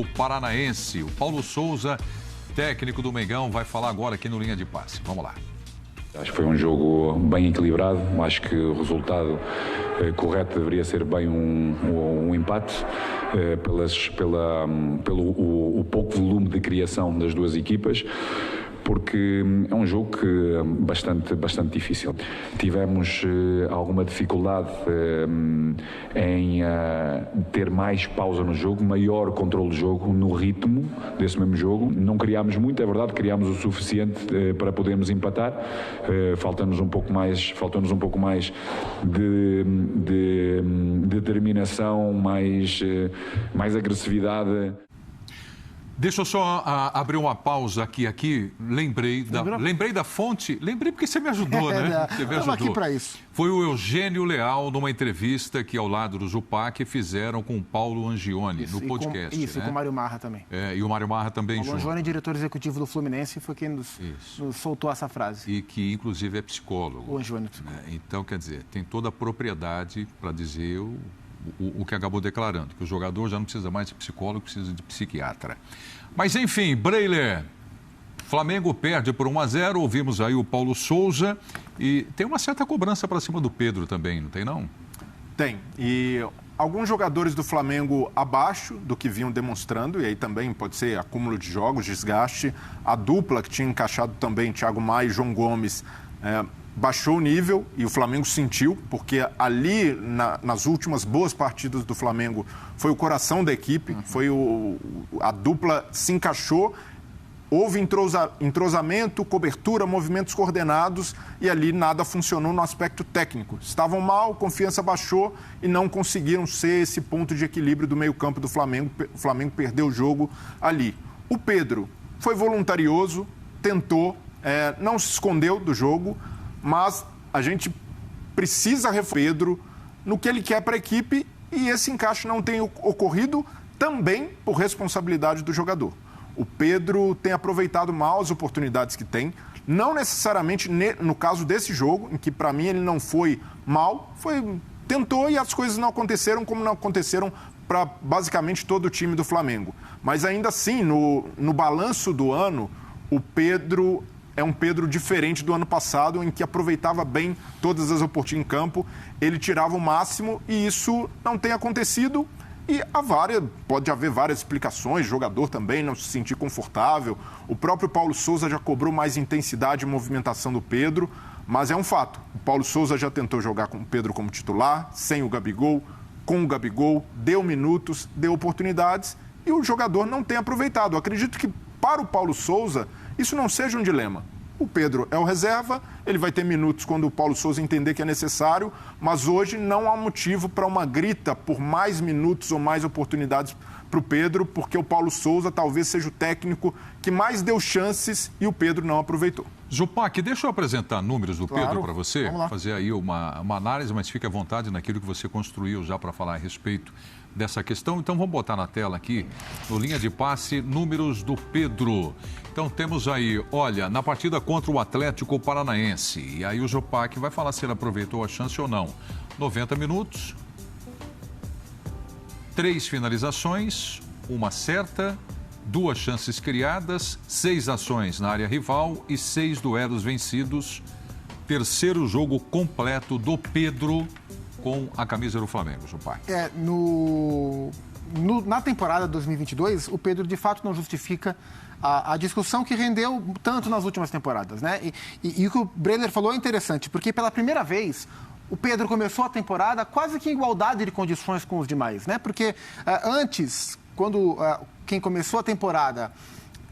Atlético Paranaense. O Paulo Souza, técnico do Mengão, vai falar agora aqui no Linha de Passe. Vamos lá. Acho que foi um jogo bem equilibrado. Acho que o resultado correto deveria ser bem um empate, pelo pouco volume de criação das duas equipas, porque é um jogo bastante difícil. Tivemos alguma dificuldade em ter mais pausa no jogo, maior controle do jogo, no ritmo desse mesmo jogo. Não criámos muito, é verdade, criámos o suficiente para podermos empatar. Falta-nos um pouco mais de determinação, mais agressividade. Deixa eu só abrir uma pausa aqui. Lembrei da fonte. Lembrei porque você me ajudou, né? Você me ajudou. Aqui para isso. Foi o Eugênio Leal, numa entrevista que, ao lado do Zupac, fizeram com o Paulo Angione, no podcast. E com o Mário Marra também. E o Mário Marra também junto. O Angione, diretor executivo do Fluminense, foi quem nos soltou essa frase. E que, inclusive, é psicólogo. O Angione é psicólogo. Então, quer dizer, tem toda a propriedade para dizer o que acabou declarando, que o jogador já não precisa mais de psicólogo, precisa de psiquiatra. Mas, enfim, Breiler, Flamengo perde por 1-0, ouvimos aí o Paulo Souza e tem uma certa cobrança para cima do Pedro também, não tem não? Tem, e alguns jogadores do Flamengo abaixo do que vinham demonstrando, e aí também pode ser acúmulo de jogos, desgaste. A dupla que tinha encaixado também, Thiago Maia e João Gomes, baixou o nível e o Flamengo sentiu, porque ali nas últimas boas partidas do Flamengo foi o coração da equipe, a dupla se encaixou, houve entrosamento, cobertura, movimentos coordenados e ali nada funcionou no aspecto técnico. Estavam mal, confiança baixou e não conseguiram ser esse ponto de equilíbrio do meio-campo do Flamengo. O Flamengo perdeu o jogo ali. O Pedro foi voluntarioso, tentou, não se escondeu do jogo, mas a gente precisa reforçar o Pedro no que ele quer para a equipe e esse encaixe não tem ocorrido também por responsabilidade do jogador. O Pedro tem aproveitado mal as oportunidades que tem, não necessariamente no caso desse jogo, em que para mim ele não foi mal, tentou e as coisas não aconteceram como não aconteceram para basicamente todo o time do Flamengo. Mas ainda assim, no balanço do ano, o Pedro é um Pedro diferente do ano passado, em que aproveitava bem todas as oportunidades em campo, ele tirava o máximo e isso não tem acontecido. E pode haver várias explicações, jogador também não se sentir confortável. O próprio Paulo Souza já cobrou mais intensidade e movimentação do Pedro, mas é um fato. O Paulo Souza já tentou jogar com o Pedro como titular, sem o Gabigol, com o Gabigol, deu minutos, deu oportunidades e o jogador não tem aproveitado. Eu acredito que para o Paulo Souza isso não seja um dilema. O Pedro é o reserva, ele vai ter minutos quando o Paulo Souza entender que é necessário, mas hoje não há motivo para uma grita por mais minutos ou mais oportunidades para o Pedro, porque o Paulo Souza talvez seja o técnico que mais deu chances e o Pedro não aproveitou. Zupac, deixa eu apresentar números do Pedro para você, Vamos lá. fazer aí uma análise, mas fique à vontade naquilo que você construiu já para falar a respeito dessa questão. Então vamos botar na tela aqui, no Linha de Passe, números do Pedro. Então temos aí, olha, na partida contra o Atlético Paranaense, e aí o Zupac vai falar se ele aproveitou a chance ou não. 90 minutos, 3 finalizações, uma certa, 2 chances criadas, 6 ações na área rival e 6 duelos vencidos. Terceiro jogo completo do Pedro com a camisa do Flamengo, Zupac. Na temporada 2022, o Pedro de fato não justifica a discussão que rendeu tanto nas últimas temporadas, né? E o que o Breiler falou é interessante, porque pela primeira vez o Pedro começou a temporada quase que em igualdade de condições com os demais, né? Porque antes, quando quem começou a temporada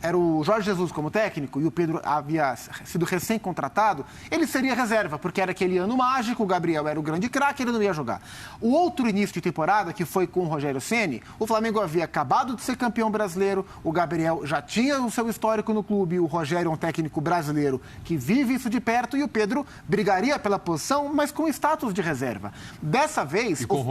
era o Jorge Jesus como técnico e o Pedro havia sido recém-contratado, ele seria reserva, porque era aquele ano mágico, o Gabriel era o grande craque, ele não ia jogar. O outro início de temporada, que foi com o Rogério Ceni, o Flamengo havia acabado de ser campeão brasileiro, o Gabriel já tinha o seu histórico no clube, o Rogério é um técnico brasileiro que vive isso de perto e o Pedro brigaria pela posição, mas com status de reserva. Dessa vez... E com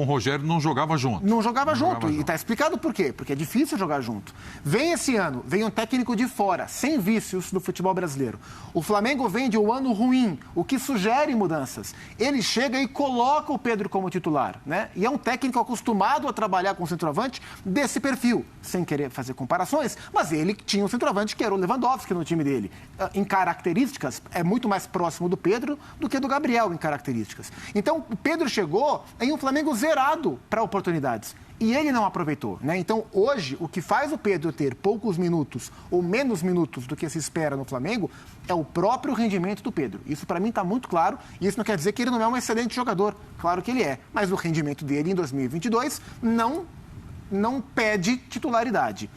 o Rogério não jogava junto. Não jogava junto, e está explicado por quê, porque é difícil jogar junto. Vem esse ano, vem um técnico de fora, sem vícios no futebol brasileiro. O Flamengo vem de um ano ruim, o que sugere mudanças. Ele chega e coloca o Pedro como titular, né? E é um técnico acostumado a trabalhar com centroavante desse perfil, sem querer fazer comparações, mas ele tinha um centroavante que era o Lewandowski no time dele. Em características, é muito mais próximo do Pedro do que do Gabriel em características. Então, o Pedro chegou em um Flamengo zerado para oportunidades. E ele não aproveitou, né? Então, hoje, o que faz o Pedro ter poucos minutos ou menos minutos do que se espera no Flamengo é o próprio rendimento do Pedro. Isso, para mim, está muito claro. E isso não quer dizer que ele não é um excelente jogador. Claro que ele é. Mas o rendimento dele em 2022 não pede titularidade.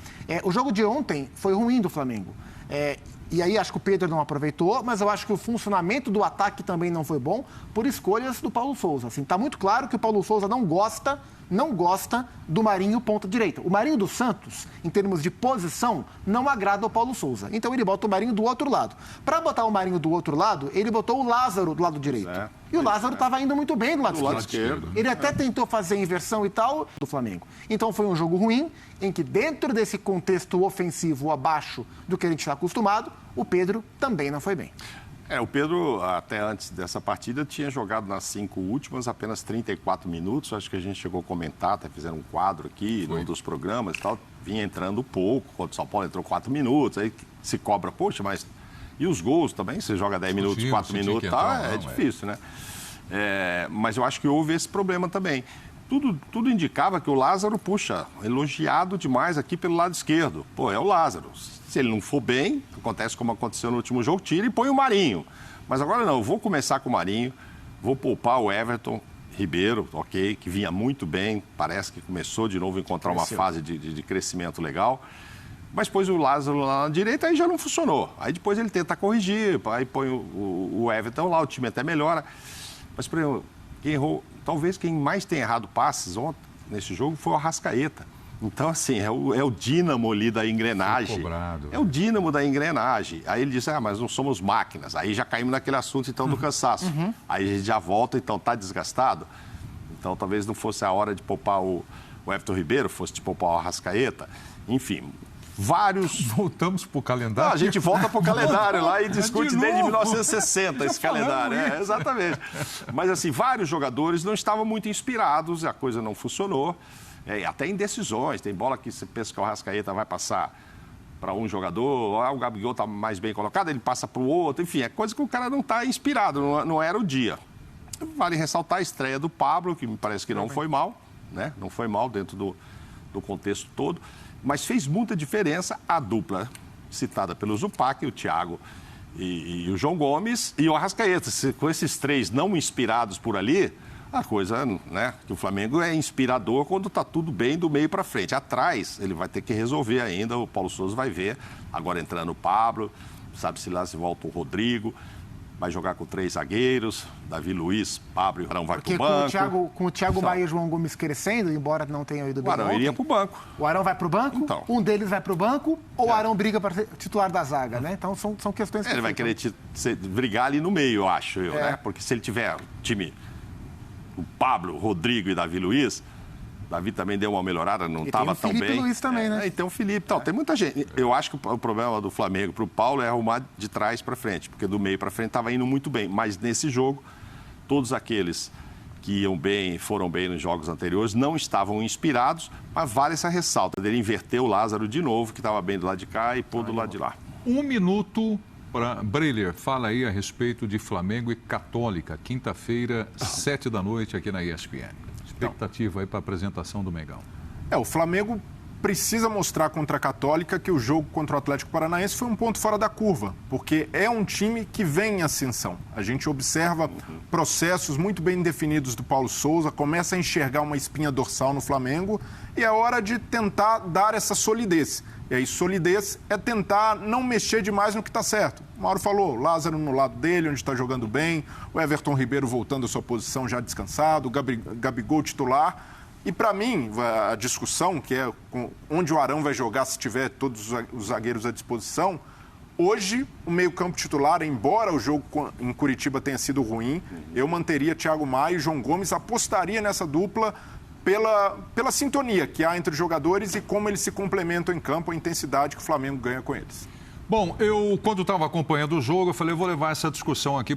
O jogo de ontem foi ruim do Flamengo. E aí acho que o Pedro não aproveitou, mas eu acho que o funcionamento do ataque também não foi bom por escolhas do Paulo Souza. Assim, tá muito claro que o Paulo Souza não gosta do Marinho ponta direita. O Marinho do Santos, em termos de posição, não agrada ao Paulo Souza. Então ele bota o Marinho do outro lado. Para botar o Marinho do outro lado, ele botou o Lázaro do lado direito. E o Lázaro estava indo muito bem do lado esquerdo. Ele até tentou fazer inversão e tal do Flamengo. Então foi um jogo ruim, em que dentro desse contexto ofensivo abaixo do que a gente está acostumado, o Pedro também não foi bem. O Pedro, até antes dessa partida, tinha jogado nas 5 últimas apenas 34 minutos. Acho que a gente chegou a comentar, até fizeram um quadro aqui num dos programas e tal. Vinha entrando pouco, quando o São Paulo entrou 4 minutos. Aí se cobra, poxa, mas... E os gols também? Você joga 10 minutos, 4 minutos, tá? É difícil, né? Mas eu acho que houve esse problema também. Tudo indicava que o Lázaro, elogiado demais aqui pelo lado esquerdo. É o Lázaro. Se ele não for bem, acontece como aconteceu no último jogo, tira e põe o Marinho. Mas agora não, eu vou começar com o Marinho, vou poupar o Everton Ribeiro, ok, que vinha muito bem, parece que começou de novo a encontrar uma fase de crescimento legal. Mas pôs o Lázaro lá na direita, aí já não funcionou. Aí depois ele tenta corrigir, aí põe o Everton lá, o time até melhora. Mas, por exemplo, talvez quem mais tenha errado passes ontem, nesse jogo, foi o Arrascaeta. Então, assim, é o dínamo ali da engrenagem. É o dínamo da engrenagem. Aí ele disse, mas não somos máquinas. Aí já caímos naquele assunto, então, do cansaço. Aí a gente já volta, então, tá desgastado. Então, talvez não fosse a hora de poupar o Everton Ribeiro, fosse de poupar o Arrascaeta. Enfim, vários... Voltamos para o calendário? Não, a gente volta para o calendário lá e discute desde 1960 esse calendário. Exatamente. Mas, assim, vários jogadores não estavam muito inspirados, a coisa não funcionou. Até indecisões, tem bola que você pensa que o Arrascaeta vai passar para um jogador, o Gabigol está mais bem colocado, ele passa para o outro, enfim, é coisa que o cara não está inspirado, não era o dia. Vale ressaltar a estreia do Pablo, que me parece que não foi mal, né? Não foi mal dentro do contexto todo, mas fez muita diferença a dupla citada pelo Zupac, o Thiago e o João Gomes e o Arrascaeta. Com esses três não inspirados por ali, a coisa, né, que o Flamengo é inspirador quando está tudo bem do meio para frente. Atrás, ele vai ter que resolver ainda, o Paulo Souza vai ver. Agora entrando o Pablo, sabe-se lá se volta o Rodrigo, vai jogar com 3 zagueiros, Davi Luiz, Pablo e o Arão vai para o banco. Com o Thiago Maia e o João Gomes crescendo, embora não tenham ido bem. O Arão iria para o banco. O Arão vai para o banco, então. Um deles vai para o banco, ou o Arão briga para ser titular da zaga, né? Então são questões que... Ele vai querer brigar ali no meio, eu acho, né? Porque se ele tiver time... O Pablo, Rodrigo e Davi Luiz, Davi também deu uma melhorada, não estava tão bem. E tem o Felipe Luiz também, né? E tem o Felipe. Então, tem muita gente. Eu acho que o problema do Flamengo para o Paulo é arrumar de trás para frente, porque do meio para frente estava indo muito bem. Mas nesse jogo, todos aqueles que iam bem, foram bem nos jogos anteriores, não estavam inspirados, mas vale essa ressalta dele inverter o Lázaro de novo, que estava bem do lado de cá, e pôr do lado de lá. 1 minuto... Breiler, fala aí a respeito de Flamengo e Católica, quinta-feira, 7 da noite, aqui na ESPN. Expectativa aí para a apresentação do Mengão. O Flamengo precisa mostrar contra a Católica que o jogo contra o Atlético Paranaense foi um ponto fora da curva, porque é um time que vem em ascensão. A gente observa processos muito bem definidos do Paulo Souza, começa a enxergar uma espinha dorsal no Flamengo e é hora de tentar dar essa solidez. E aí, solidez é tentar não mexer demais no que está certo. O Mauro falou, Lázaro no lado dele, onde está jogando bem, o Everton Ribeiro voltando à sua posição já descansado, o Gabigol titular. E para mim, a discussão, que é onde o Arão vai jogar se tiver todos os zagueiros à disposição, hoje o meio-campo titular, embora o jogo em Curitiba tenha sido ruim, eu manteria Thiago Maia e João Gomes, apostaria nessa dupla pela sintonia que há entre os jogadores e como eles se complementam em campo, a intensidade que o Flamengo ganha com eles. Bom, quando estava acompanhando o jogo, eu falei, eu vou levar essa discussão aqui